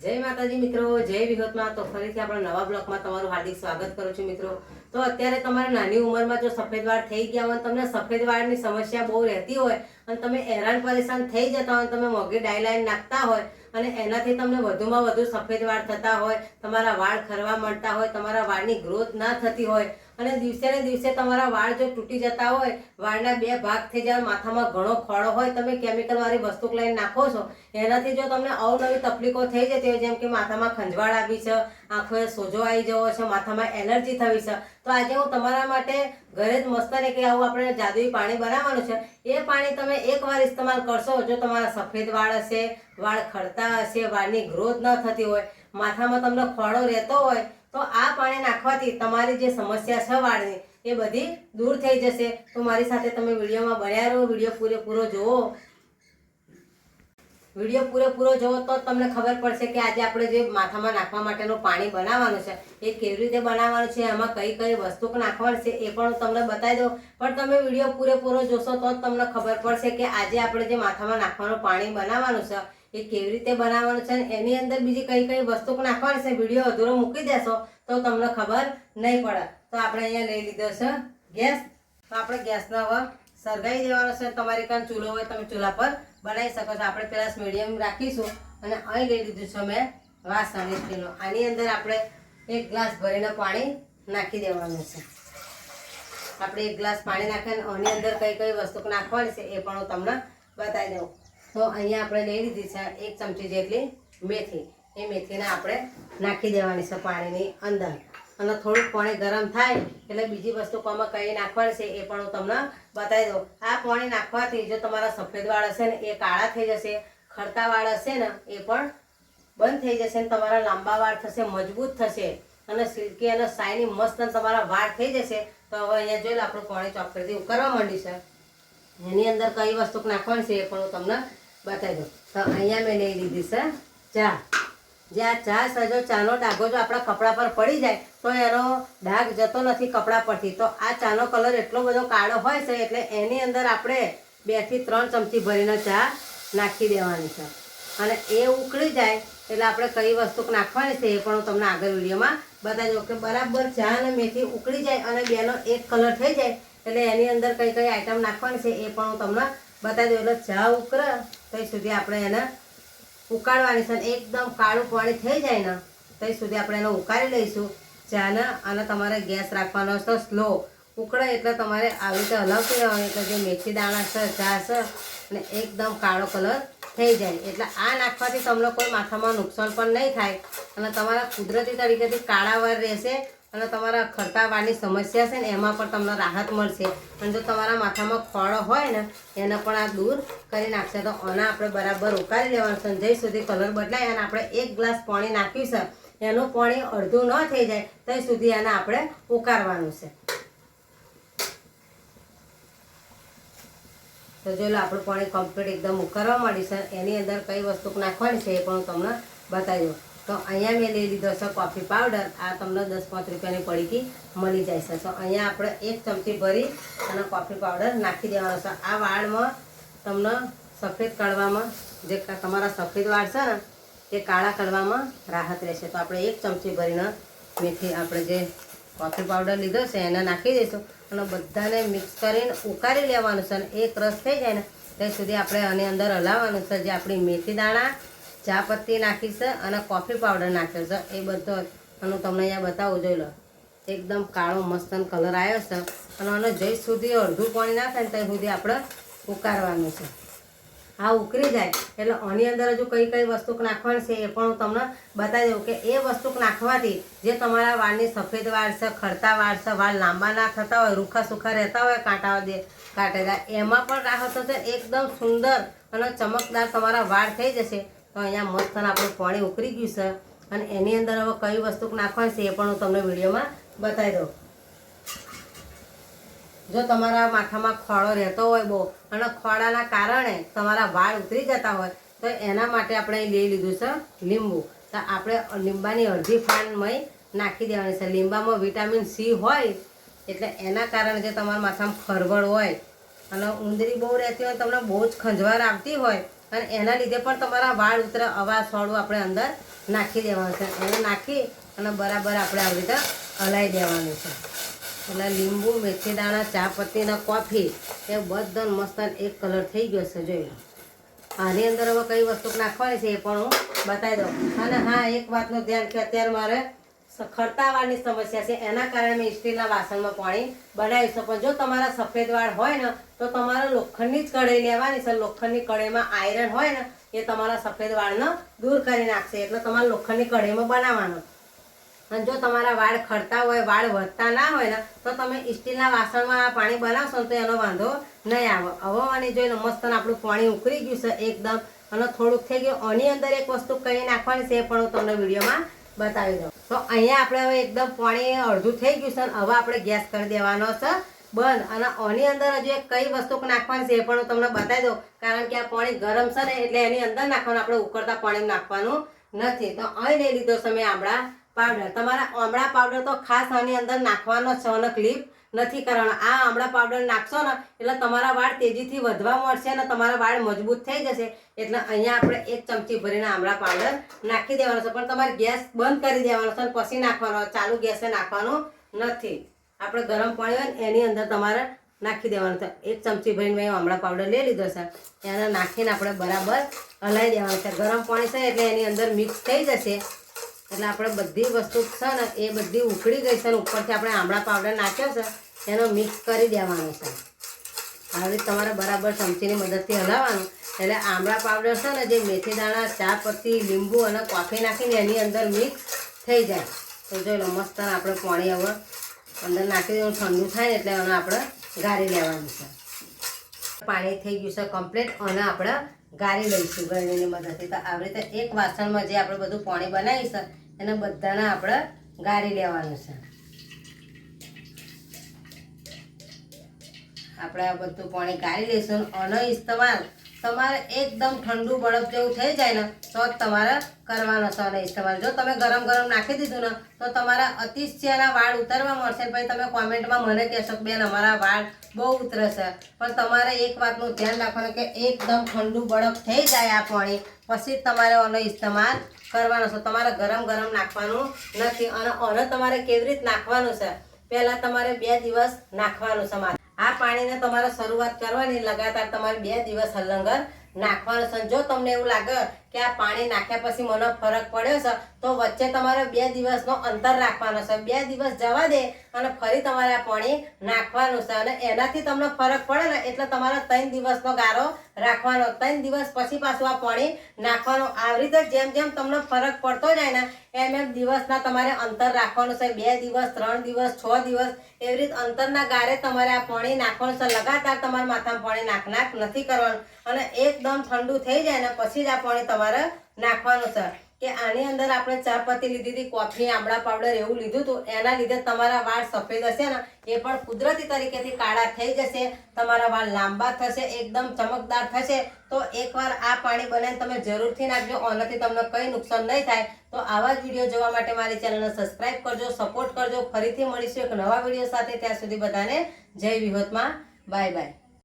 जय माताजी मित्रों, जय विहोत में। तो फरीथी आपણા नवा બ્લોગમાં તમારું હાર્દિક સ્વાગત કરું છું મિત્રો। તો અત્યારે તમારે નાની ઉંમરમાં જો સફેદ વાળ થઈ ગયા હોય, તમને સફેદ વાળની સમસ્યા બહુ રહેતી હોય અને તમે હેરાન પરેશાન થઈ જતા હોય, તમે મોંઘી ડાયલાઈન નાખતા હોય અને એનાથી તમને વધુમાં વધુ સફેદ વાળ થતા હોય, તમારા વાળ ખરવા માંડતા હોય, તમારા વાળની ગ્રોથ ના થતી હોય અને દિવસે ને દિવસે તમારા વાળ જો તૂટી જતા હોય, વાળના બે ભાગ થઈ જાય, માથામાં ઘણો ખોડો હોય, તમે કેમિકલ વાળી વસ્તુ લઈને નાખો છો, એનાથી જો તમને અવનવી તકલીફો થઈ જતી હોય, જેમ કે માથામાં ખંજવાળ આવી છે, આંખોએ સોજો આવી જવો છે, માથામાં એલર્જી થવી છે, તો આજે હું તમારા માટે ઘરે જ મસ્ત ને કે આવું આપણે જાદુઈ પાણી બનાવવાનું છે। એ પાણી તમે એકવાર ઇસ્તેમાલ કરશો, જો તમારા સફેદ વાળ હશે, વાળ ખરતા હશે, વાળની ગ્રોથ ન થતી હોય, માથામાં તમને ખોડો રહેતો હોય, તો આ પાણી નાખવાથી તમારી જે સમસ્યા છે વાળની એ બધી દૂર થઈ જશે। તો મારી સાથે તમે વિડીયોમાં બન્યા રહો, વિડીયો પૂરેપૂરો જુઓ। વિડીયો પૂરેપૂરો જુઓ તો તમને ખબર પડશે કે આજે આપણે જે માથામાં નાખવા માટેનું પાણી બનાવવાનું છે એ કેવી રીતે બનાવવાનું છે, એમાં કઈ કઈ વસ્તુ નાખવાની છે એ પણ હું તમને બતાવી દઉં। પણ તમે વિડીયો પૂરેપૂરો જોશો તો જ તમને ખબર પડશે કે આજે આપણે જે માથામાં નાખવાનું પાણી બનાવવાનું છે એ કેવી રીતે બનાવવાનું છે, એની અંદર બીજી કઈ કઈ વસ્તુ નાખવાની છે। વિડીયો અધૂરો મૂકી દેશો તો તમને ખબર નહીં પડે। તો આપણે અહીંયા લઈ લીધો છે ગેસ। તો આપણે ગેસનો હવે સળગાવી દેવાનો છે। તમારી કાન ચૂલો હોય તમે ચૂલા પર બનાવી શકો છો। આપણે પહેલાં મીડિયમ રાખીશું અને અહીં લઈ લીધું છે મેં વાસણ સ્ટીલનો। આની અંદર આપણે 1 ગ્લાસ ભરીને પાણી નાખી દેવાનું છે। આપણે 1 ગ્લાસ પાણી નાખીને આની અંદર કઈ કઈ વસ્તુ નાખવાની છે એ પણ હું તમને બતાવી દઉં। તો અહીંયા આપણે લઈ લીધી છે 1 ચમચી જેટલી મેથી। એ મેથીને આપણે નાખી દેવાની છે પાણીની અંદર અને થોડુંક પાણી ગરમ થાય એટલે બીજી વસ્તુ આમાં કઈ નાખવાની છે એ પણ હું તમને બતાવી દઉં। આ પાણી નાખવાથી જો તમારા સફેદ વાળ હશે ને એ કાળા થઈ જશે, ખરતા વાળ હશે ને એ પણ બંધ થઈ જશે, તમારા લાંબા વાળ થશે, મજબૂત થશે અને સિલ્કી અને શાઇની મસ્ત તમારા વાળ થઈ જશે। તો હવે અહીંયા જોઈ લો આપણું પાણી ચોખ્ખાઈથી ઉકળવા માંડ્યું છે। એની અંદર કઈ વસ્તુ નાખવાની છે એ પણ હું તમને બતાવી દઉં। તો અહીંયા મેં લઈ લીધી છે ચા। જે આ ચા છે, જો ચાનો ડાઘો જો આપણા કપડા પર પડી જાય તો એનો ડાઘ જતો નથી કપડા પરથી। તો આ ચાનો કલર એટલો બધો કાળો હોય છે એટલે એની અંદર આપણે 2 થી 3 ચમચી ભરીને ચા નાખી દેવાની છે અને એ ઉકળી જાય એટલે આપણે કઈ વસ્તુ નાખવાની છે એ પણ હું તમને આગળ વિડીયોમાં બતાવી દઉં કે બરાબર ચા અને મેથી ઉકળી જાય અને બેનો એક કલર થઈ જાય એટલે એની અંદર કઈ કઈ આઈટમ નાખવાની છે એ પણ હું તમને બતાવી દઉં। એટલે ચા ઉકળે ત્યાં સુધી આપણે એને ઉકાળવાની છે, એકદમ કાળું પાણી થઈ જાય ને ત્યાં સુધી આપણે એને ઉકાળી લઈશું ચાને। અને તમારે ગેસ રાખવાનો છે સ્લો, ઉકળે એટલે તમારે આવી રીતે હલાવતી રહેવાનું એટલે જે મેથી દાણા છે, ચા છે અને એકદમ કાળો કલર થઈ જાય। એટલે આ નાખવાથી તમને કોઈ માથામાં નુકસાન પણ નહીં થાય અને તમારા કુદરતી તરીકેથી કાળા વાળ રહેશે અને તમારા ખરતા વાળની સમસ્યા છે ને એમાં પણ તમને રાહત મળશે અને જો તમારા માથામાં ખોડો હોય ને એને પણ આ દૂર કરી નાખશે। તો આને આપણે બરાબર ઉકાળી લેવાનું છે જ્યાં સુધી કલર બદલાય અને આપણે 1 ગ્લાસ પાણી નાખ્યું છે, એનું પાણી અડધું ન થઈ જાય ત્યાં સુધી એને આપણે ઉકાળવાનું છે। તો જો આપણું પાણી કમ્પ્લીટ એકદમ ઉકાળવા માંડ્યું છે, એની અંદર કઈ વસ્તુ નાખવાની છે એ પણ હું તમને બતાવી દઉં। તો અહીંયા મેં લઈ લીધો છે કોફી પાવડર। આ તમને 10-5 રૂપિયાની પડીકી મળી જાય છે। તો અહીંયા આપણે 1 ચમચી ભરી અને કોફી પાવડર નાખી દેવાનો છે। આ વાળમાં તમને સફેદ કાઢવામાં, જે તમારા સફેદ વાળ છે ને એ કાળા કાઢવામાં રાહત રહેશે। તો આપણે 1 ચમચી ભરીને મેથી આપણે જે કોફી પાવડર લીધો છે એને નાખી દઈશું અને બધાને મિક્સ કરીને ઉકાળી લેવાનું છે અને એક રસ થઈ જાય ને ત્યાં સુધી આપણે આની અંદર હલાવવાનું છે। જે આપણી મેથી દાણા, ચા પત્તી નાખી છે અને કોફી પાવડર નાખ્યો છે એ બધો અને તમને અહીંયા બતાવું જોઈ લો એકદમ કાળો મસ્ત કલર આવ્યો છે અને આને જઈ સુધી અડધું પાણી ના થાય ને ત્યાં સુધી આપણે ઉકાળવાનું છે। આ ઉકળી જાય એટલે આની અંદર હજુ કઈ કઈ વસ્તુ નાખવાની છે એ પણ હું તમને બતાવી દઉં કે એ વસ્તુ નાખવાથી જે તમારા વાળની સફેદ વાળ છે, ખરતા વાળ છે, વાળ લાંબા ના થતા હોય, રૂખા સુખા રહેતા હોય, કાંટેલા એમાં પણ રાહત થશે, એકદમ સુંદર અને ચમકદાર તમારા વાળ થઈ જશે। તો અહીંયા મસ્ત આપણું પાણી ઉકળી ગયું છે અને એની અંદર હવે કઈ વસ્તુ નાખવાની છે એ પણ હું તમને વિડીયોમાં બતાવી દઉં। જો તમારા માથામાં ખોડો રહેતો હોય બહુ અને ખોડાના કારણે તમારા વાળ ઉતરી જતા હોય તો એના માટે આપણે લઈ લીધું છે લીંબુ। તો આપણે લીંબાની અડધી ફાંડ નાખી દેવાની છે। લીંબામાં વિટામિન સી હોય એટલે એના કારણે જે તમારા માથામાં ખરવડ હોય અને ઉંદરી બહુ રહેતી હોય, તમને બહુ જ ખંજવાળ આવતી હોય અને એના લીધે પણ તમારા વાળ ઉતરે, અવાજ છોડવું આપણે અંદર નાખી દેવાનું છે અને નાખી અને બરાબર આપણે આવી રીતે હલાવી દેવાનું છે. એટલે લીંબુ, મેથી દાણા, ચા પત્તી અને કોફી એ બધો મસ્ત એક કલર થઈ ગયો છે. જોઈ લો. આની અંદર હવે કઈ વસ્તુ નાખવાની છે એ પણ હું બતાવી દઉં. અને હા, એક વાતનું ધ્યાન કે અત્યારે મારે ખરતા વાળની સમસ્યા છે, એના કારણે મેં સ્ટીલના વાસણમાં પાણી બનાવ્યું છે. પણ જો તમારા સફેદ વાળ હોય ને તો તમારે લોખંડની જ કઢાઈ લેવાની છે. લોખંડની કઢાઈમાં આયરન હોય ને એ તમારા સફેદ વાળને દૂર કરી નાખશે. એટલે તમારે લોખંડની કઢાઈમાં બનાવવાનું. અને જો તમારા વાળ ખરતા હોય, વાળ વધતા ના હોય ને તો તમે સ્ટીલના વાસણમાં પાણી બનાવશો ને તો એનો વાંધો નહીં આવે. હવાની જોઈને મસ્ત આપણું પાણી ઉકળી ગયું છે એકદમ અને થોડુંક થઈ ગયું. આની અંદર એક વસ્તુ કઈ નાખવાની છે એ પણ હું તમને વિડીયોમાં બતાવી દઉં. તો અહીંયા આપણે હવે એકદમ પાણી અડધું થઈ ગયું છે. હવે આપણે ગેસ કરી દેવાનો છે બંધ. અને આની અંદર હજુ એક કઈ વસ્તુ નાખવાની છે એ પણ હું તમને બતાવી દઉં. કારણ કે આ પાણી ગરમ છે ને એટલે એની અંદર નાખવાનું, આપણે ઉકળતા પાણી નાખવાનું નથી. તો અહીં લઈ લીધો છે મેં આમળા પાવડર. તમારા આમળા પાવડર તો ખાસ આની અંદર નાખવાનો છે અને ક્લિપ નથી કરવાનો. આ આમળા પાવડર નાખશો ને એટલે તમારા વાળ તેજીથી વધવા મળશે અને તમારા વાળ મજબૂત થઈ જશે. એટલે અહીંયા આપણે 1 ચમચી ભરીને આમળા પાવડર નાખી દેવાનો છે. પણ તમારે ગેસ બંધ કરી દેવાનો છે અને પછી નાખવાનો. ચાલુ ગેસે નાખવાનું નથી. આપણે ગરમ પાણી હોય ને એની અંદર તમારે નાખી દેવાનું છે. 1 ચમચી ભરીને મેં આમળા પાવડર લઈ લીધો છે. એને નાખીને આપણે બરાબર હલાવી દેવાનું છે. ગરમ પાણી છે એટલે એની અંદર મિક્સ થઈ જશે. એટલે આપણે બધી વસ્તુ છે ને એ બધી ઉકળી ગઈ છે અને ઉપરથી આપણે આમળા પાવડર નાખ્યો છે એનો મિક્સ કરી દેવાનો છે. આવી તમારે બરાબર ચમચીની મદદથી હલાવવાનું. એટલે આમળા પાવડર છે ને જે મેથી દાણા, ચા પત્તી, લીંબુ અને કોફી નાખીને એની અંદર મિક્સ થઈ જાય. તો જોઈ લો મસ્ત આપણે પાણી હવે અંદર નાખી દેવાનું. ઠંડુ થાય ને એટલે એને આપણે ગાળી લેવાનું છે. પાણી થઈ ગયું છે કમ્પ્લીટ અને આપણે ગાળી લઈશું ગળણીની મદદથી. તો આવી રીતે એક વાસણમાં જે આપણે બધું પાણી બનાવ્યું છે એને બધાને આપણે ગાળી લેવાનું છે. આપણે આ બધું પાણી ગાળી લઈશું. આનો ઇસ્તેમાલ તમારે એકદમ ઠંડુ બરફ જેવું થઈ જાય ને તો જ તમારે કરવાનો છે આનો ઇસ્તેમાલ. જો તમે ગરમ ગરમ નાખી દીધું ને તો તમારા અતિશયના વાળ ઉતરવા મળશે. પછી તમે કોમેન્ટમાં મને કહેશો કે બેન અમારા વાળ બહુ ઉતરે છે. પણ તમારે એક વાતનું ધ્યાન રાખવાનું કે એકદમ ઠંડુ બરફ થઈ જાય આ પાણી પછી જ તમારે આનો ઇસ્તેમાલ કરવાનો છે. તમારે ગરમ ગરમ નાખવાનું નથી. અને આને તમારે કેવી રીતે નાખવાનું છે, પહેલાં તમારે 2 દિવસ નાખવાનું છે. આ પાણીને તમારે શરૂઆત કરવાની, લગાતાર તમારે 2 દિવસ હલંગર નાખવાનું છે. જો તમને એવું લાગે કે આ પાણી નાખ્યા પછી મને ફરક પડ્યો છે તો વચ્ચે તમારે 2 દિવસનો અંતર રાખવાનો છે. 2 દિવસ જવા દે અને ફરી તમારે આ પાણી નાખવાનું છે. અને એનાથી તમને ફરક પડે ને એટલે તમારે 3 દિવસનો ગાળો રાખવાનો. 3 દિવસ પછી પાછું આ પાણી નાખવાનું. આવી રીતે જેમ જેમ તમને ફરક પડતો જાય ને એમ દિવસના તમારે અંતર રાખવાનું છે. 2 દિવસ, 3 દિવસ, 6 દિવસ એવી રીતે અંતરના ગારે તમારે આ પાણી નાખવાનું છે. લગાતાર તમારા માથામાં પાણી નાખ નથી કરવાનું. અને એકદમ ઠંડુ થઈ જાય ને પછી જ આ પાણી તમારે નાખવાનું છે. કે આની અંદર આપણે ચા પત્તી લીધી હતી, કોફી, આમળા પાવડર એવું લીધું હતું એના લીધે તમારા વાળ સફેદ હશે ને એ પણ કુદરતી તરીકેથી કાળા થઈ જશે. તમારા વાળ લાંબા થશે, એકદમ ચમકદાર થશે. તો એકવાર આ પાણી બનાવીને તમે જરૂરથી નાખજો. આનાથી તમને કંઈ નુકસાન નહીં થાય. તો આવા જ વિડીયો જોવા માટે મારી ચેનલને સબસ્ક્રાઈબ કરજો, સપોર્ટ કરજો. ફરીથી મળીશું એક નવા વિડીયો સાથે. ત્યાં સુધી બધાને જય વિહોતમાં. Bye bye.